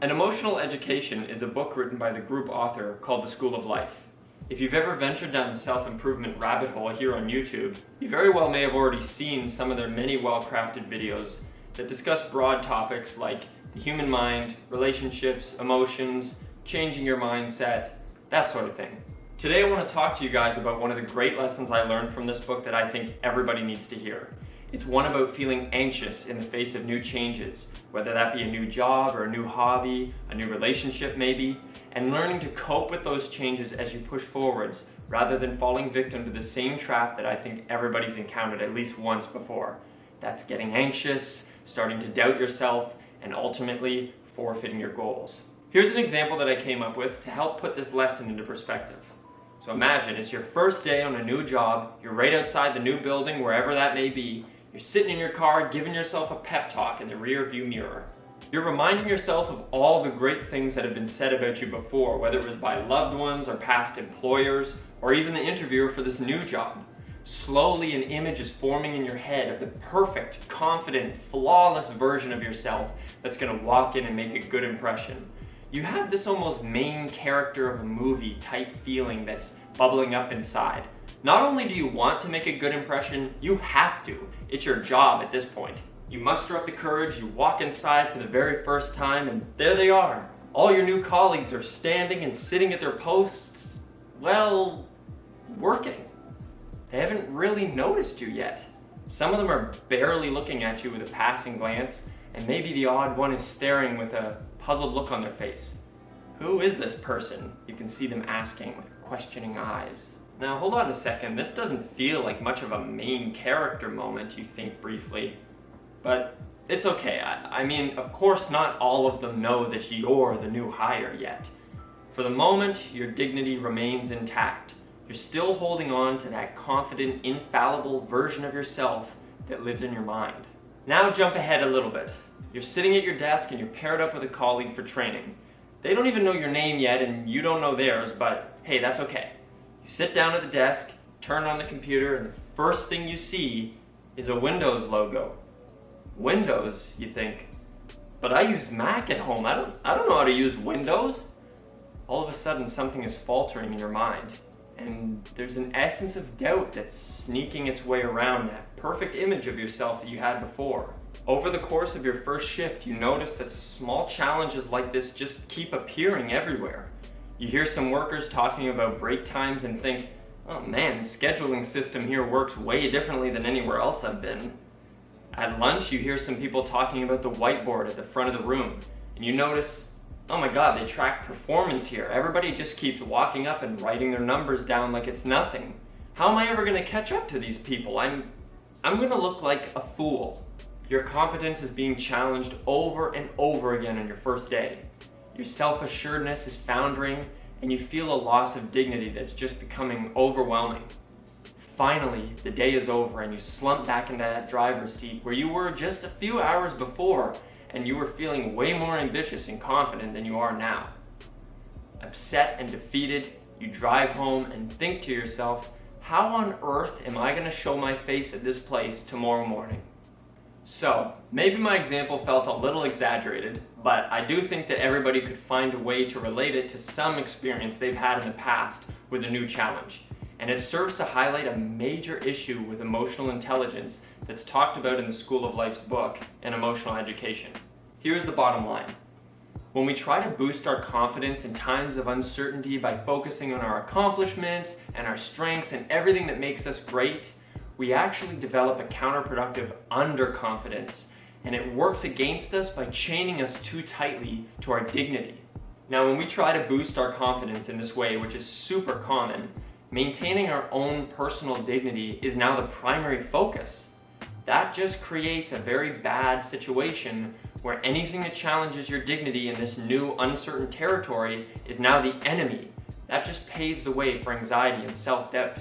An Emotional Education is a book written by the group author called The School of Life. If you've ever ventured down the self-improvement rabbit hole here on YouTube, you very well may have already seen some of their many well-crafted videos that discuss broad topics like the human mind, relationships, emotions, changing your mindset, that sort of thing. Today I want to talk to you guys about one of the great lessons I learned from this book that I think everybody needs to hear. It's one about feeling anxious in the face of new changes, whether that be a new job or a new hobby, a new relationship maybe, and learning to cope with those changes as you push forwards rather than falling victim to the same trap that I think everybody's encountered at least once before. That's getting anxious, starting to doubt yourself, and ultimately forfeiting your goals. Here's an example that I came up with to help put this lesson into perspective. So imagine it's your first day on a new job, you're right outside the new building, wherever that may be. You're sitting in your car, giving yourself a pep talk in the rear view mirror. You're reminding yourself of all the great things that have been said about you before, whether it was by loved ones or past employers, or even the interviewer for this new job. Slowly an image is forming in your head of the perfect, confident, flawless version of yourself that's going to walk in and make a good impression. You have this almost main character of a movie type feeling that's bubbling up inside. Not only do you want to make a good impression, you have to. It's your job at this point. You muster up the courage, you walk inside for the very first time, and there they are. All your new colleagues are standing and sitting at their posts, well, working. They haven't really noticed you yet. Some of them are barely looking at you with a passing glance, and maybe the odd one is staring with a puzzled look on their face. Who is this person? You can see them asking with questioning eyes. Now hold on a second, this doesn't feel like much of a main character moment, you think briefly. But it's okay. I mean, of course not all of them know that you're the new hire yet. For the moment, your dignity remains intact. You're still holding on to that confident, infallible version of yourself that lives in your mind. Now jump ahead a little bit. You're sitting at your desk and you're paired up with a colleague for training. They don't even know your name yet and you don't know theirs, but hey, that's okay. You sit down at the desk, turn on the computer, and the first thing you see is a Windows logo. Windows, you think, but I use Mac at home. I don't know how to use Windows. All of a sudden something is faltering in your mind, and there's an essence of doubt that's sneaking its way around that perfect image of yourself that you had before. Over the course of your first shift, you notice that small challenges like this just keep appearing everywhere. You hear some workers talking about break times and think, oh man, the scheduling system here works way differently than anywhere else I've been. At lunch, you hear some people talking about the whiteboard at the front of the room, and you notice, oh my god, they track performance here. Everybody just keeps walking up and writing their numbers down like it's nothing. How am I ever going to catch up to these people? I'm going to look like a fool. Your competence is being challenged over and over again on your first day. Your self-assuredness is foundering, and you feel a loss of dignity that's just becoming overwhelming. Finally, the day is over and you slump back into that driver's seat where you were just a few hours before, and you were feeling way more ambitious and confident than you are now. Upset and defeated, you drive home and think to yourself, how on earth am I going to show my face at this place tomorrow morning? So, maybe my example felt a little exaggerated, but I do think that everybody could find a way to relate it to some experience they've had in the past with a new challenge. And it serves to highlight a major issue with emotional intelligence that's talked about in the School of Life's book, An Emotional Education. Here's the bottom line. When we try to boost our confidence in times of uncertainty by focusing on our accomplishments and our strengths and everything that makes us great, we actually develop a counterproductive underconfidence, and it works against us by chaining us too tightly to our dignity. Now, when we try to boost our confidence in this way, which is super common, maintaining our own personal dignity is now the primary focus. That just creates a very bad situation where anything that challenges your dignity in this new uncertain territory is now the enemy. That just paves the way for anxiety and self-doubt.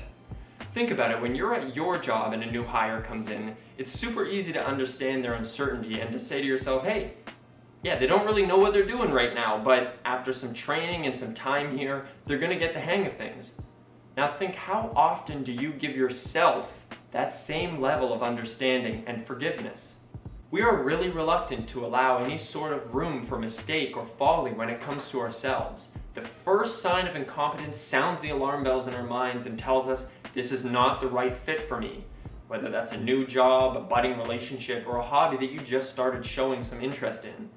Think about it, when you're at your job and a new hire comes in, it's super easy to understand their uncertainty and to say to yourself, hey, yeah, they don't really know what they're doing right now, but after some training and some time here, they're going to get the hang of things. Now think, how often do you give yourself that same level of understanding and forgiveness? We are really reluctant to allow any sort of room for mistake or folly when it comes to ourselves. The first sign of incompetence sounds the alarm bells in our minds and tells us this is not the right fit for me. Whether that's a new job, a budding relationship, or a hobby that you just started showing some interest in.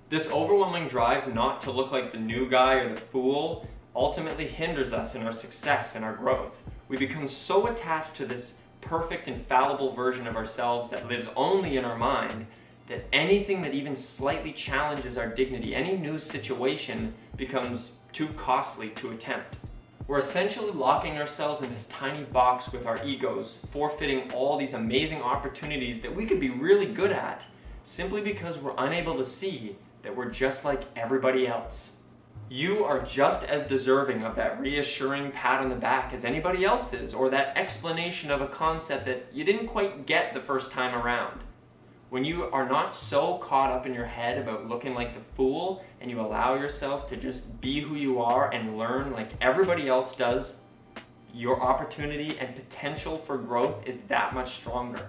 This overwhelming drive not to look like the new guy or the fool ultimately hinders us in our success and our growth. We become so attached to this perfect, infallible version of ourselves that lives only in our mind that anything that even slightly challenges our dignity, any new situation, becomes too costly to attempt. We're essentially locking ourselves in this tiny box with our egos, forfeiting all these amazing opportunities that we could be really good at, simply because we're unable to see that we're just like everybody else. You are just as deserving of that reassuring pat on the back as anybody else is, or that explanation of a concept that you didn't quite get the first time around. When you are not so caught up in your head about looking like the fool, and you allow yourself to just be who you are and learn like everybody else does, your opportunity and potential for growth is that much stronger.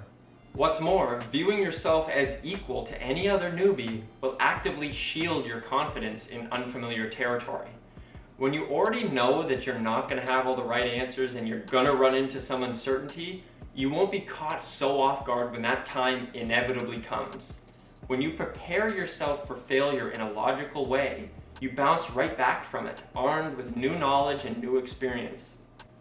What's more, viewing yourself as equal to any other newbie will actively shield your confidence in unfamiliar territory. When you already know that you're not going to have all the right answers and you're going to run into some uncertainty, you won't be caught so off guard when that time inevitably comes. When you prepare yourself for failure in a logical way, you bounce right back from it, armed with new knowledge and new experience.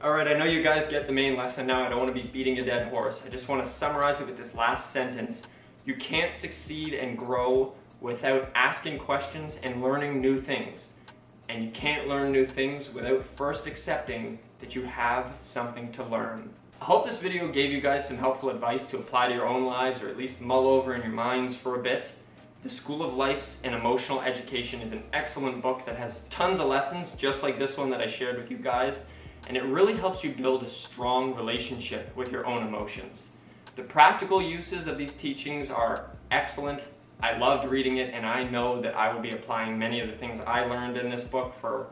Alright, I know you guys get the main lesson now. I don't want to be beating a dead horse. I just want to summarize it with this last sentence. You can't succeed and grow without asking questions and learning new things. And you can't learn new things without first accepting that you have something to learn. I hope this video gave you guys some helpful advice to apply to your own lives, or at least mull over in your minds for a bit. The School of Life's and Emotional Education is an excellent book that has tons of lessons, just like this one that I shared with you guys. And it really helps you build a strong relationship with your own emotions. The practical uses of these teachings are excellent. I loved reading it, and I know that I will be applying many of the things I learned in this book for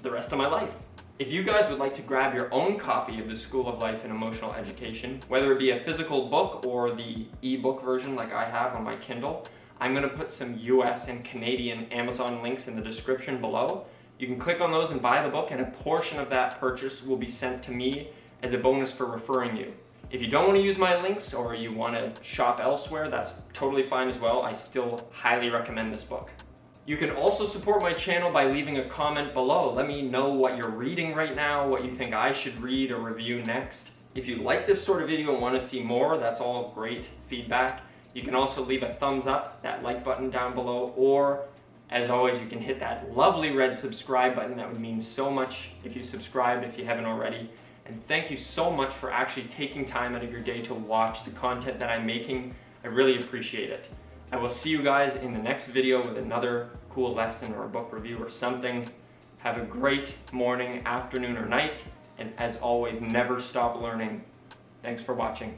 the rest of my life. If you guys would like to grab your own copy of the School of Life and Emotional Education, whether it be a physical book or the ebook version like I have on my Kindle, I'm going to put some US and Canadian Amazon links in the description below. You can click on those and buy the book, and a portion of that purchase will be sent to me as a bonus for referring you. If you don't want to use my links or you want to shop elsewhere, that's totally fine as well. I still highly recommend this book. You can also support my channel by leaving a comment below. Let me know what you're reading right now, what you think I should read or review next. If you like this sort of video and want to see more, that's all great feedback. You can also leave a thumbs up, that like button down below, or as always, you can hit that lovely red subscribe button. That would mean so much if you subscribed, if you haven't already. And thank you so much for actually taking time out of your day to watch the content that I'm making. I really appreciate it. I will see you guys in the next video with another cool lesson or a book review or something. Have a great morning, afternoon, or night. And as always, never stop learning. Thanks for watching.